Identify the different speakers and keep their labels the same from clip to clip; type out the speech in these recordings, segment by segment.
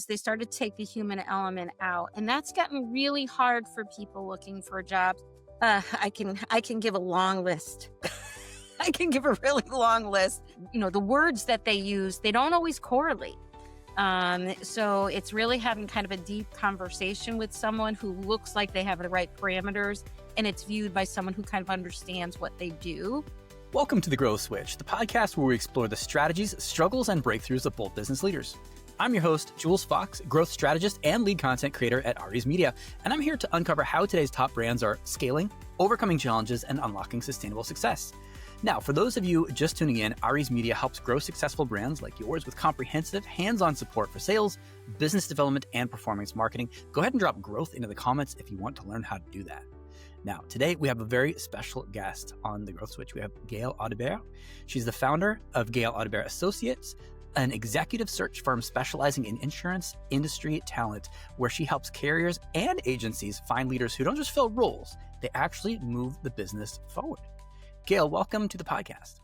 Speaker 1: They started to take the human element out, and that's gotten really hard for people looking for jobs. I can give a long list. I can give a really long list. The words that they use, they don't always correlate. So it's really having kind of a deep conversation with someone who looks like they have the right parameters, and it's viewed by someone who kind of understands what they do.
Speaker 2: Welcome to The Growth Switch, the podcast where we explore the strategies, struggles, and breakthroughs of bold business leaders. I'm your host, Jules Fox, growth strategist and lead content creator at Aries Media, and I'm here to uncover how today's top brands are scaling, overcoming challenges, and unlocking sustainable success. Now, for those of you just tuning in, Aries Media helps grow successful brands like yours with comprehensive, hands-on support for sales, business development, and performance marketing. Go ahead and drop growth into the comments if you want to learn how to do that. Now, today we have a very special guest on The Growth Switch. We have Gail Audibert. She's the founder of Gail Audibert Associates, an executive search firm specializing in insurance industry talent, where she helps carriers and agencies find leaders who don't just fill roles, they actually move the business forward. Gail, welcome to the podcast.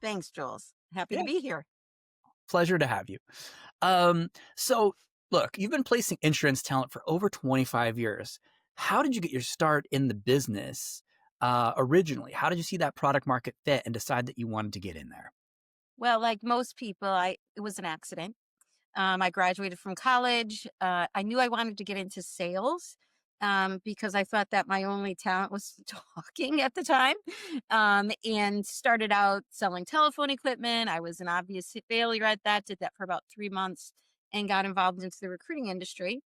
Speaker 1: Thanks, Jules. Happy to be here.
Speaker 2: Pleasure to have you. So look, you've been placing insurance talent for over 25 years. How did you get your start in the business originally? How did you see that product market fit and decide that you wanted to get in there?
Speaker 1: Well, like most people, it was an accident. I graduated from college. I knew I wanted to get into sales because I thought that my only talent was talking at the time, and started out selling telephone equipment. I was an obvious failure at that, did that for about 3 months and got involved into the recruiting industry.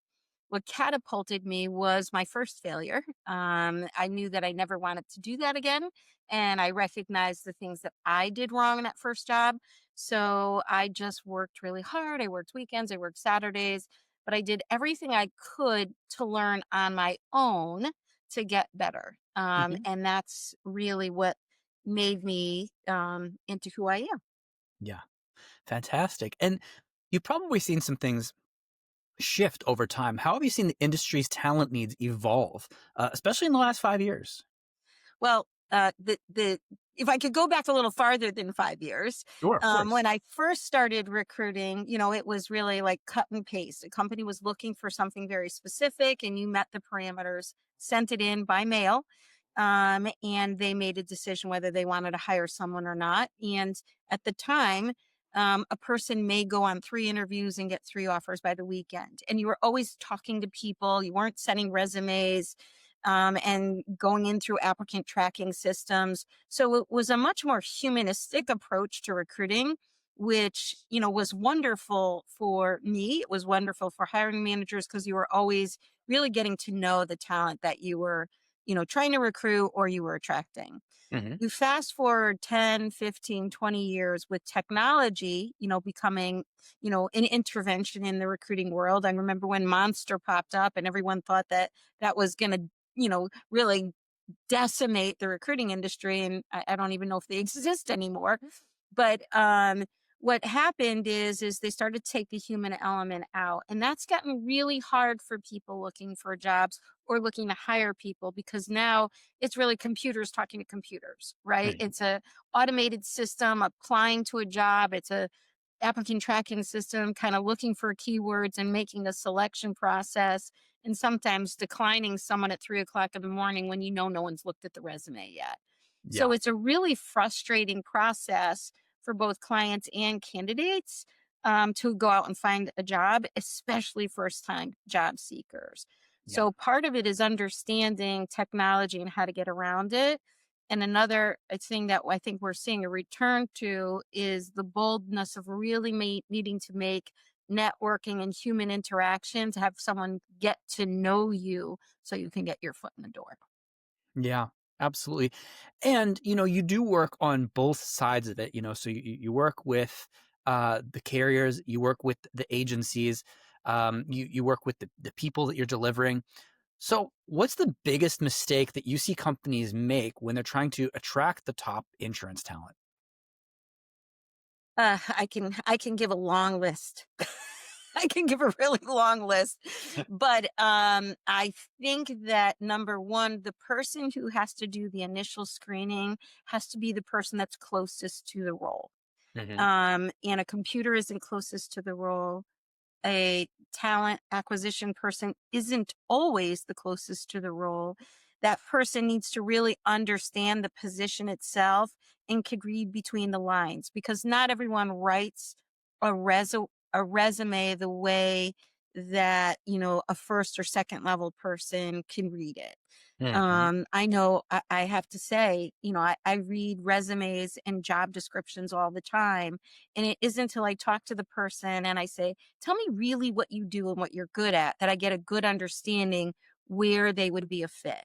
Speaker 1: What catapulted me was my first failure. I knew that I never wanted to do that again. And I recognized the things that I did wrong in that first job. So I just worked really hard. I worked weekends, I worked Saturdays, but I did everything I could to learn on my own to get better. And that's really what made me into who I am.
Speaker 2: Yeah, fantastic. And you've probably seen some things shift over time. How have you seen the industry's talent needs evolve, especially in the last 5 years?
Speaker 1: Well, if I could go back a little farther than 5 years,
Speaker 2: Sure, of course.
Speaker 1: when I first started recruiting, it was really like cut and paste. A company was looking for something very specific, and you met the parameters, sent it in by mail, and they made a decision whether they wanted to hire someone or not. And at the time, a person may go on 3 interviews and get 3 offers by the weekend. And you were always talking to people. You weren't sending resumes and going in through applicant tracking systems. So it was a much more humanistic approach to recruiting, which, was wonderful for me. It was wonderful for hiring managers because you were always really getting to know the talent that you were, trying to recruit or you were attracting. You fast forward 10, 15, 20 years with technology, becoming, an intervention in the recruiting world. I remember when Monster popped up and everyone thought that that was going to, really decimate the recruiting industry. And I don't even know if they exist anymore. But what happened is they started to take the human element out. And that's gotten really hard for people looking for jobs or looking to hire people, because now it's really computers talking to computers, right? It's a automated system applying to a job. It's a applicant tracking system kind of looking for keywords and making a selection process, and sometimes declining someone at 3:00 in the morning when no one's looked at the resume yet.
Speaker 2: Yeah.
Speaker 1: So it's a really frustrating process for both clients and candidates to go out and find a job, especially first-time job seekers. So part of it is understanding technology and how to get around it. And another thing that I think we're seeing a return to is the boldness of really needing to make networking and human interaction to have someone get to know you so you can get your foot in the door.
Speaker 2: Yeah, absolutely. And, you do work on both sides of it, so you work with the carriers, you work with the agencies, you work with the people that you're delivering. So what's the biggest mistake that you see companies make when they're trying to attract the top insurance talent?
Speaker 1: I can give a long list. I can give a really long list, but I think that number one, the person who has to do the initial screening has to be the person that's closest to the role. And a computer isn't closest to the role. A talent acquisition person isn't always the closest to the role. That person needs to really understand the position itself and could read between the lines, because not everyone writes a resume the way that, a first or second level person can read it.
Speaker 2: Hmm.
Speaker 1: I know I have to say, I read resumes and job descriptions all the time. And it isn't until I talk to the person and I say, tell me really what you do and what you're good at, that I get a good understanding where they would be a fit.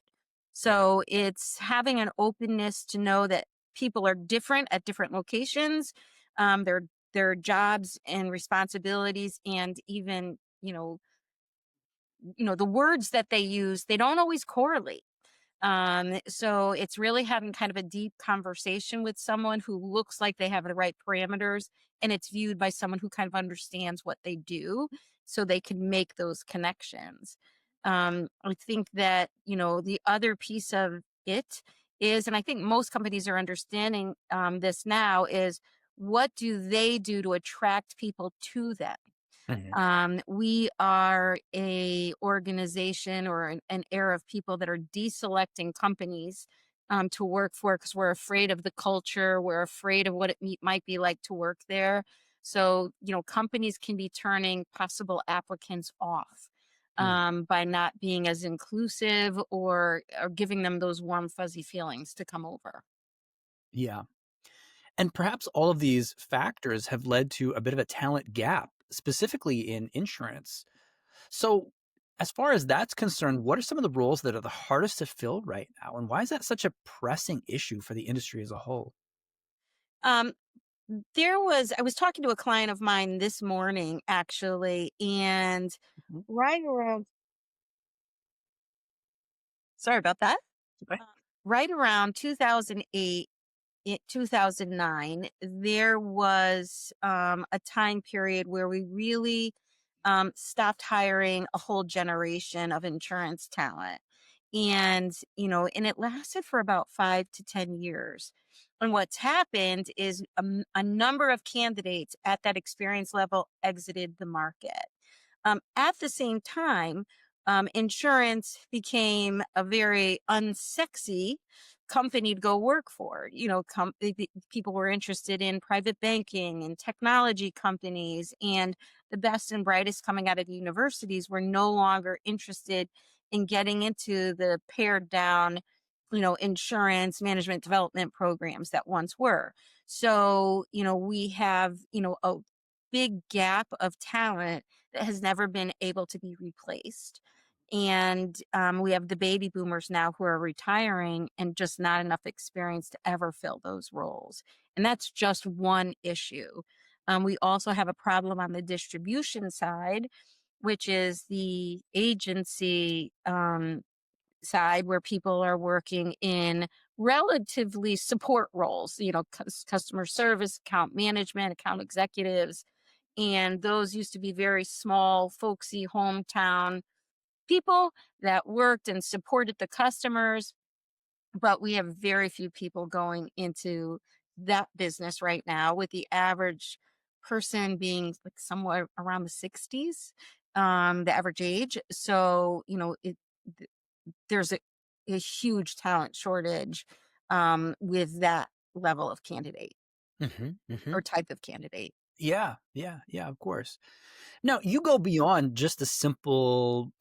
Speaker 1: So it's having an openness to know that people are different at different locations. Their jobs and responsibilities, and even, the words that they use, they don't always correlate. So it's really having kind of a deep conversation with someone who looks like they have the right parameters, and it's viewed by someone who kind of understands what they do so they can make those connections. I think that, the other piece of it is, and I think most companies are understanding this now, is what do they do to attract people to them?
Speaker 2: Hmm.
Speaker 1: We are a organization, or an era of people that are deselecting companies to work for, because we're afraid of the culture. We're afraid of what it might be like to work there. So, companies can be turning possible applicants off by not being as inclusive, or giving them those warm, fuzzy feelings to come over.
Speaker 2: Yeah. And perhaps all of these factors have led to a bit of a talent gap, specifically in insurance. So, as far as that's concerned, what are some of the roles that are the hardest to fill right now? And why is that such a pressing issue for the industry as a whole?
Speaker 1: Um, I was talking to a client of mine this morning, actually, and
Speaker 2: Mhm.
Speaker 1: right around, sorry about that.
Speaker 2: Okay.
Speaker 1: Uh, right around 2008, 2009, there was a time period where we really stopped hiring a whole generation of insurance talent. And it lasted for about 5 to 10 years. And what's happened is a number of candidates at that experience level exited the market. At the same time, insurance became a very unsexy company to go work for. People were interested in private banking and technology companies, and the best and brightest coming out of the universities were no longer interested in getting into the pared down, insurance management development programs that once were. So, we have, a big gap of talent that has never been able to be replaced. And we have the baby boomers now who are retiring, and just not enough experience to ever fill those roles. And that's just one issue. We also have a problem on the distribution side, which is the agency side, where people are working in relatively support roles, customer service, account management, account executives. And those used to be very small, folksy hometown people that worked and supported the customers. But we have very few people going into that business right now, with the average person being like somewhere around the 60s, the average age. So, there's a huge talent shortage with that level of candidate,
Speaker 2: Hmm. Hmm.
Speaker 1: or type of candidate.
Speaker 2: Yeah, yeah, yeah, of course. Now, you go beyond just the simple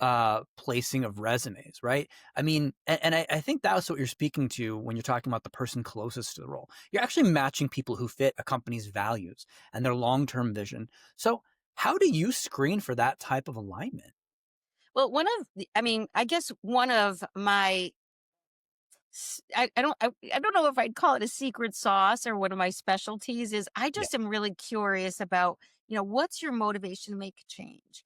Speaker 2: placing of resumes, right? I mean, and I think that's what you're speaking to when you're talking about the person closest to the role. You're actually matching people who fit a company's values and their long term vision. So, how do you screen for that type of alignment?
Speaker 1: Well, I guess one of my I don't know if I'd call it a secret sauce, or one of my specialties, is I
Speaker 2: Yeah.
Speaker 1: just am really curious about, what's your motivation to make a change?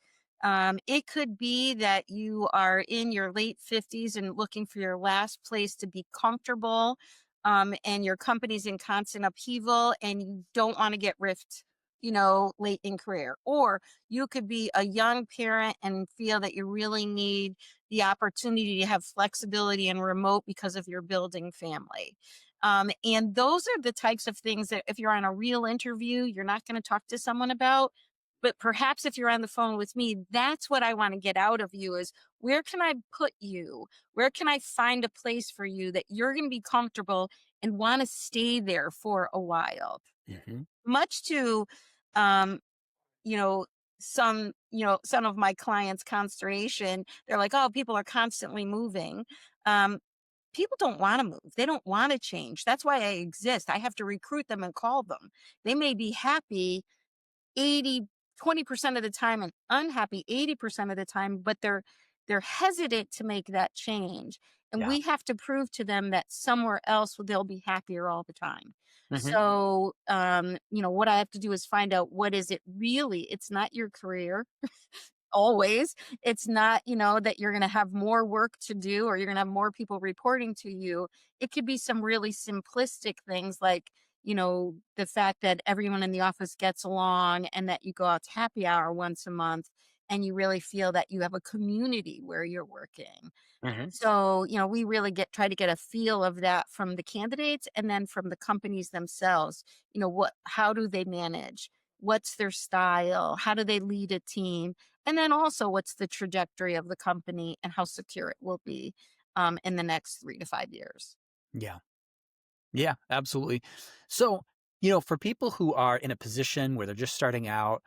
Speaker 1: It could be that you are in your late 50s and looking for your last place to be comfortable, and your company's in constant upheaval and you don't want to get riffed, late in career. Or you could be a young parent and feel that you really need the opportunity to have flexibility and remote because of your building family. And those are the types of things that, if you're on a real interview, you're not going to talk to someone about. But perhaps if you're on the phone with me, that's what I want to get out of you is where can I put you? Where can I find a place for you that you're going to be comfortable and want to stay there for a while?
Speaker 2: Hmm.
Speaker 1: Much to, um, you know, some of my clients' consternation. They're like, oh, people are constantly moving. Um, People don't want to move. They don't want to change. That's why I exist. I have to recruit them and call them. They may be happy 20% of the time and unhappy 80% of the time, but they're hesitant to make that change. And
Speaker 2: Yeah.
Speaker 1: we have to prove to them that somewhere else they'll be happier all the time.
Speaker 2: Hmm.
Speaker 1: So, what I have to do is find out what is it really. It's not your career always. It's not, that you're going to have more work to do or you're going to have more people reporting to you. It could be some really simplistic things like, the fact that everyone in the office gets along and that you go out to happy hour once a month and you really feel that you have a community where you're working.
Speaker 2: Hmm.
Speaker 1: So, we really try to get a feel of that from the candidates and then from the companies themselves. How do they manage? What's their style? How do they lead a team? And then also what's the trajectory of the company and how secure it will be in the next 3 to 5 years.
Speaker 2: Yeah. Yeah, absolutely. So, for people who are in a position where they're just starting out,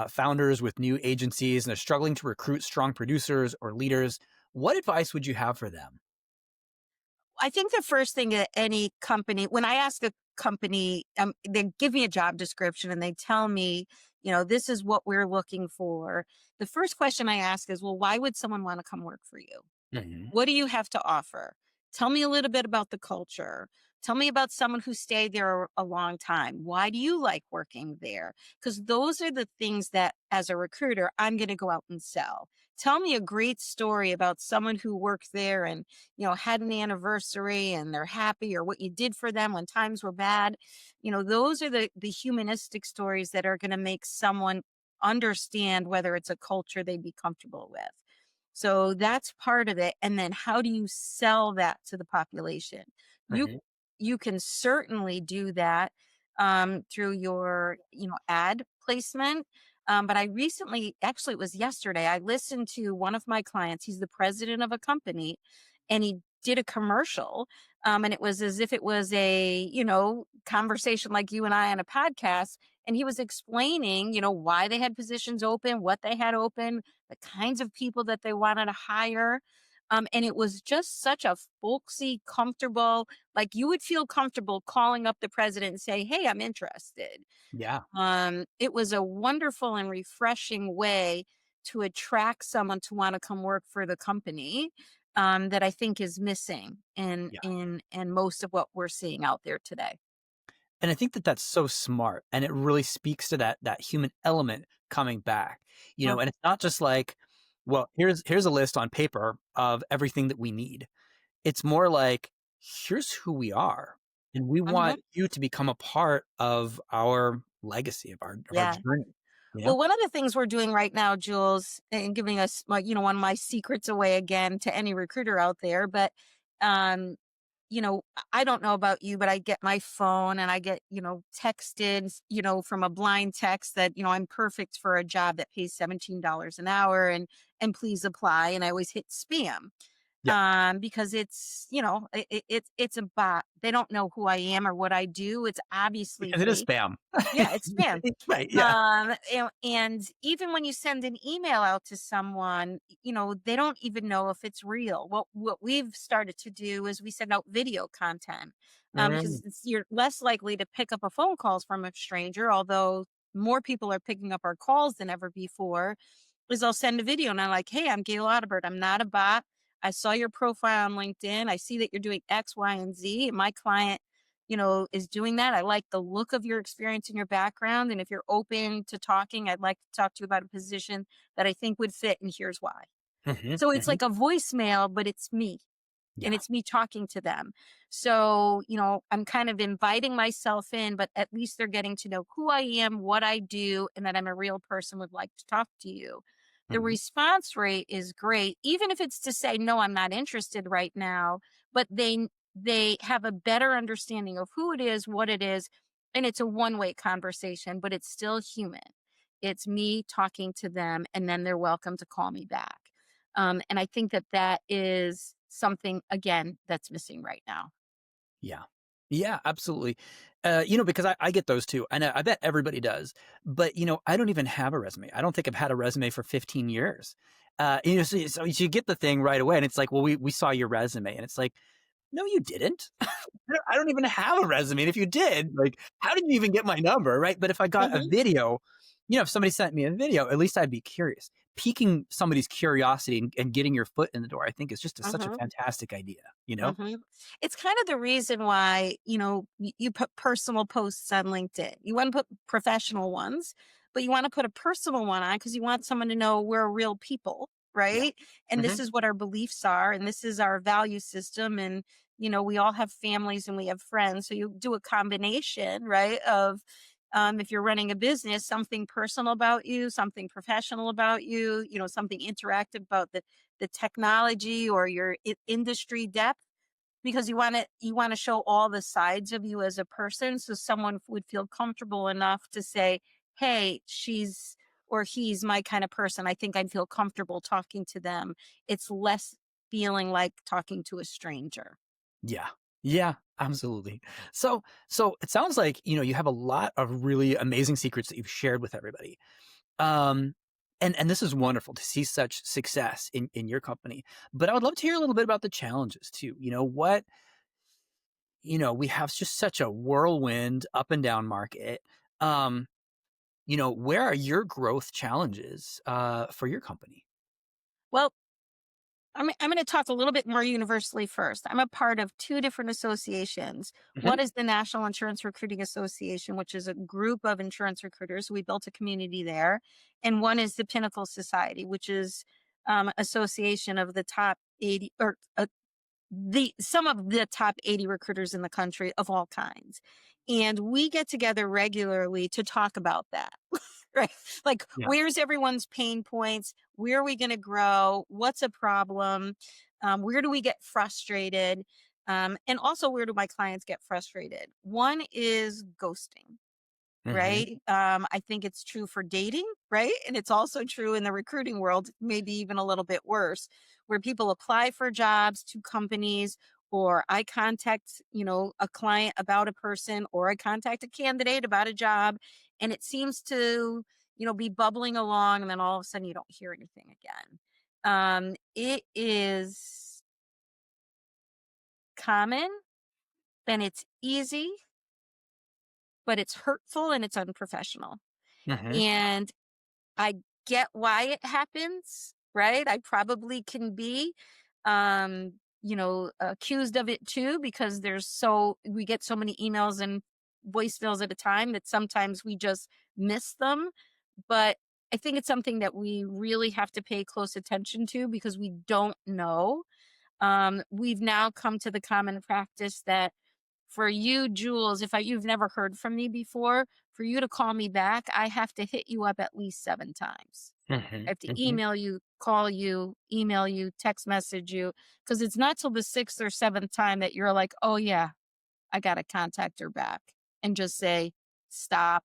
Speaker 2: founders with new agencies and they're struggling to recruit strong producers or leaders, what advice would you have for them?
Speaker 1: I think the first thing that any company, when I ask a company, they give me a job description and they tell me, this is what we're looking for. The first question I ask is, well, why would someone want to come work for you?
Speaker 2: Hmm.
Speaker 1: What do you have to offer? Tell me a little bit about the culture. Tell me about someone who stayed there a long time. Why do you like working there? Because those are the things that, as a recruiter, I'm going to go out and sell. Tell me a great story about someone who worked there and, had an anniversary and they're happy or what you did for them when times were bad. Those are the humanistic stories that are going to make someone understand whether it's a culture they'd be comfortable with. So that's part of it. And then how do you sell that to the population? You
Speaker 2: Hmm.
Speaker 1: you can certainly do that through your ad placement. But I recently, actually, it was yesterday, I listened to one of my clients. He's the president of a company, and he did a commercial. And it was as if it was a conversation like you and I on a podcast. And he was explaining, why they had positions open, what they had open, the kinds of people that they wanted to hire. And it was just such a folksy, comfortable, like you would feel comfortable calling up the president and say, hey, I'm interested.
Speaker 2: Yeah.
Speaker 1: It was a wonderful and refreshing way to attract someone to want to come work for the company that I think is missing
Speaker 2: Yeah.
Speaker 1: in most of what we're seeing out there today.
Speaker 2: And I think that that's so smart, and it really speaks to that human element coming back.
Speaker 1: Mm,
Speaker 2: And it's not just like, well, here's a list on paper of everything that we need. It's more like, here's who we are, and we
Speaker 1: mhm.
Speaker 2: want you to become a part of our legacy, of our
Speaker 1: Yeah.
Speaker 2: journey. You know?
Speaker 1: Well, one of the things we're doing right now, Jules, and giving us one of my secrets away again to any recruiter out there, but um, I don't know about you, but I get my phone and I get, texted, from a blind text that, I'm perfect for a job that pays $17 an hour and please apply. And I always hit spam
Speaker 2: Yeah,
Speaker 1: because it's, it's a bot. They don't know who I am or what I do. It's obviously
Speaker 2: because it is
Speaker 1: fake.
Speaker 2: spam.
Speaker 1: Yeah, it's spam.
Speaker 2: Right? Yeah.
Speaker 1: And even when you send an email out to someone, they don't even know if it's real. What we've started to do is we send out video content
Speaker 2: Mm,
Speaker 1: because you're less likely to pick up a phone calls from a stranger, although more people are picking up our calls than ever before. Is I'll send a video and I'm like, hey, I'm Gail Audibert. I'm not a bot. I saw your profile on LinkedIn. I see that you're doing X, Y, and Z. And my client is doing that. I like the look of your experience and your background. And if you're open to talking, I'd like to talk to you about a position that I think would fit. And here's why.
Speaker 2: mhm,
Speaker 1: So it's
Speaker 2: mhm.
Speaker 1: like a voicemail, but it's me and
Speaker 2: Yeah.
Speaker 1: it's me talking to them. So, I'm kind of inviting myself in, but at least they're getting to know who I am, what I do, and that I'm a real person would like to talk to you. The
Speaker 2: Mhm.
Speaker 1: response rate is great, even if it's to say, no, I'm not interested right now, but they have a better understanding of who it is, what it is, and it's a one-way conversation, but it's still human. It's me talking to them, and then they're welcome to call me back. And I think that that is something, again, that's missing right now.
Speaker 2: Yeah. Yeah, absolutely. Because I get those too. And I bet everybody does. But, I don't even have a resume. I don't think I've had a resume for 15 years. So you get the thing right away. And it's like, well, we saw your resume. And it's like, no, you didn't. I don't even have a resume. And if you did, like, how did you even get my number? Right. But if I got a
Speaker 1: Mhm.
Speaker 2: video, if somebody sent me a video, at least I'd be curious. Piquing somebody's curiosity and getting your foot in the door, I think is just such a
Speaker 1: Mhm.
Speaker 2: fantastic idea.
Speaker 1: Mhm. It's kind of the reason why, you put personal posts on LinkedIn. You want to put professional ones, but you want to put a personal one on because you want someone to know we're real people,
Speaker 2: Yeah.
Speaker 1: right? And
Speaker 2: Hmm.
Speaker 1: this is what our beliefs are, and this is our value system. And, we all have families and we have friends. So you do a combination, right? Of, if you're running a business, something personal about you, something professional about you, something interactive about the technology or your industry depth, because you want to show all the sides of you as a person, so someone would feel comfortable enough to say, hey, she's or he's my kind of person. I think I'd feel comfortable talking to them. It's less feeling like talking to a stranger.
Speaker 2: Yeah. Yeah, absolutely. So it sounds like, you have a lot of really amazing secrets that you've shared with everybody. Um, and this is wonderful to see such success in your company. But I would love to hear a little bit about the challenges too. We have just such a whirlwind up and down market. Um, where are your growth challenges for your company?
Speaker 1: Well, I'm going to talk a little bit more universally first. I'm a part of two different associations.
Speaker 2: Hmm.
Speaker 1: One is the National Insurance Recruiting Association, which is a group of insurance recruiters. We built a community there. And one is the Pinnacle Society, which is association of the top 80 or the some of the top 80 recruiters in the country of all kinds. And we get together regularly to talk about that. Right. Like,
Speaker 2: Yeah.
Speaker 1: where's everyone's pain points? Where are we going to grow? What's a problem? Where do we get frustrated? And also, where do my clients get frustrated? One is ghosting,
Speaker 2: Hmm.
Speaker 1: right? I think it's true for dating, right? And it's also true in the recruiting world, maybe even a little bit worse, where people apply for jobs to companies, or I contact, a client about a person, or I contact a candidate about a job, and it seems to, be bubbling along, and then all of a sudden you don't hear anything again. It is common and it's easy, but it's hurtful and it's unprofessional.
Speaker 2: Hmm.
Speaker 1: And I get why it happens, right? I probably can be, accused of it too, because we get so many emails and voicemails at a time that sometimes we just miss them. But I think it's something that we really have to pay close attention to because we don't know. We've now come to the common practice that for you, Jules, if you've never heard from me before, for you to call me back, I have to hit you up at least 7 times.
Speaker 2: Hmm.
Speaker 1: I have to
Speaker 2: Hmm.
Speaker 1: email you, call you, email you, text message you, because it's not till the 6th or 7th time that you're like, "Oh, yeah, I gotta contact her back," and just say, "Stop,"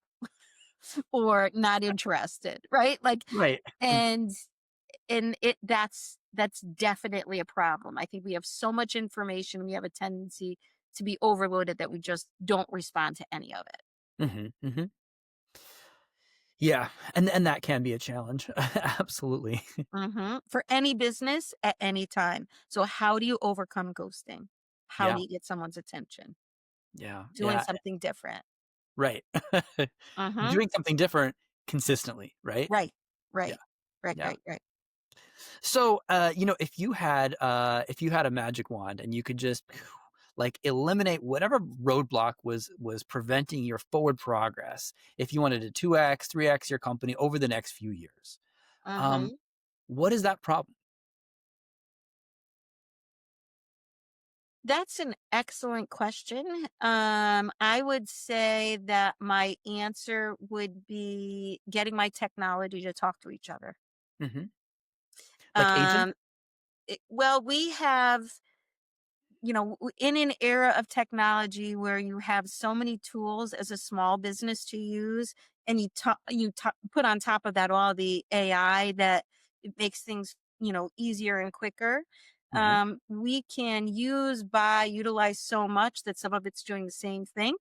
Speaker 1: or "Not interested," right? Like,
Speaker 2: Right.
Speaker 1: and that's definitely a problem. I think we have so much information, we have a tendency to be overloaded that we just don't respond to any of it.
Speaker 2: Hmm. Hmm. Yeah, and that can be a challenge. Absolutely.
Speaker 1: For any business at any time. So how do you overcome ghosting? How
Speaker 2: Yeah.
Speaker 1: do you get someone's attention?
Speaker 2: Yeah.
Speaker 1: Doing
Speaker 2: Yeah.
Speaker 1: something different.
Speaker 2: Right.
Speaker 1: Mhm.
Speaker 2: Doing something different consistently, right?
Speaker 1: Right.
Speaker 2: Yeah.
Speaker 1: Right. Right,
Speaker 2: Yeah.
Speaker 1: right, right.
Speaker 2: So, if you had a magic wand and you could just like eliminate whatever roadblock was preventing your forward progress, if you wanted to 2x, 3x your company over the next few years, um,
Speaker 1: Mhm.
Speaker 2: what is that problem?
Speaker 1: That's an excellent question. I would say that my answer would be getting my technology to talk to each other.
Speaker 2: Hmm. Like agents?
Speaker 1: Um, well, we have. in an era of technology where you have so many tools as a small business to use, and put on top of that all the AI that it makes things, easier and quicker.
Speaker 2: Right.
Speaker 1: We can utilize so much that some of it's doing the same thing.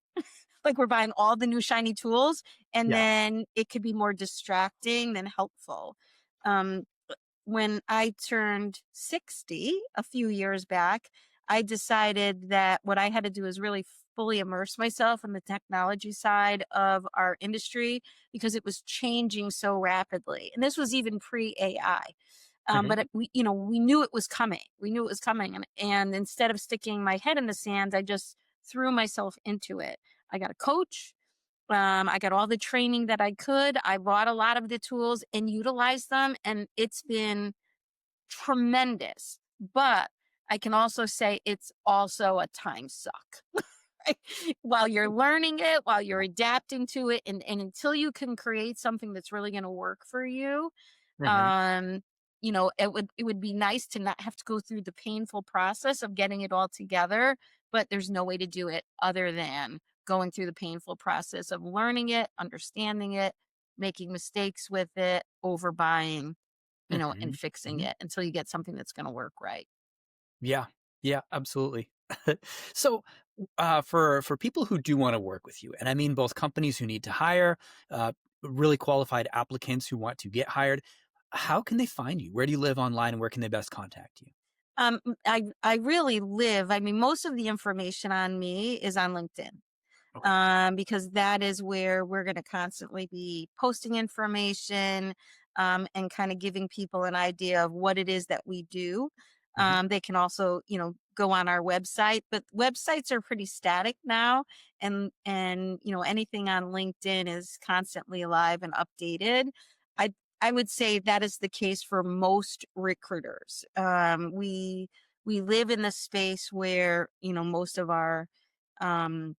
Speaker 1: Like we're buying all the new shiny tools, and
Speaker 2: Yeah.
Speaker 1: then it could be more distracting than helpful. Um, when I turned 60 a few years back, I decided that what I had to do is really fully immerse myself in the technology side of our industry because it was changing so rapidly. And this was even pre AI.
Speaker 2: Hmm.
Speaker 1: We knew it was coming. We knew it was coming. And instead of sticking my head in the sand, I just threw myself into it. I got a coach. I got all the training that I could. I bought a lot of the tools and utilized them, and it's been tremendous. But I can also say it's also a time suck. Right? While you're learning it, while you're adapting to it, and until you can create something that's really going to work for you,
Speaker 2: Hmm.
Speaker 1: um, it would be nice to not have to go through the painful process of getting it all together, but there's no way to do it other than going through the painful process of learning it, understanding it, making mistakes with it, overbuying, and
Speaker 2: Hmm.
Speaker 1: fixing
Speaker 2: Hmm.
Speaker 1: it until you get something that's going to work right.
Speaker 2: Yeah. Yeah, absolutely. So, for people who do want to work with you, and I mean both companies who need to hire, uh, really qualified applicants who want to get hired, how can they find you? Where do you live online, and where can they best contact you?
Speaker 1: I really live. I mean, most of the information on me is on LinkedIn.
Speaker 2: Okay.
Speaker 1: Because that is where we're going to constantly be posting information, and kind of giving people an idea of what it is that we do.
Speaker 2: Hmm.
Speaker 1: They can also, go on our website, but websites are pretty static now, and anything on LinkedIn is constantly alive and updated. I I would say that is the case for most recruiters. We live in the space where most of um,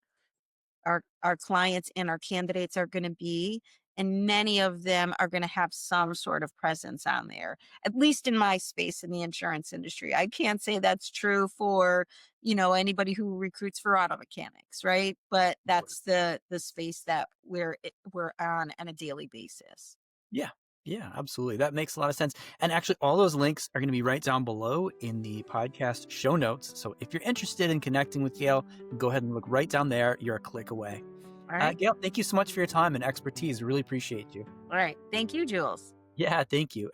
Speaker 1: our clients and our candidates are going to be, and many of them are going to have some sort of presence on there, at least in my space in the insurance industry. I can't say that's true for anybody who recruits for auto mechanics, right? But
Speaker 2: Of course.
Speaker 1: that's the space that we're on a daily basis.
Speaker 2: Yeah. Yeah, absolutely. That makes a lot of sense. And actually, all those links are going to be right down below in the podcast show notes. So if you're interested in connecting with Gail, go ahead and look right down there. You're a click away.
Speaker 1: All right.
Speaker 2: Gail, thank you so much for your time and expertise. Really appreciate you.
Speaker 1: All right, thank you, Jules.
Speaker 2: Yeah, thank you.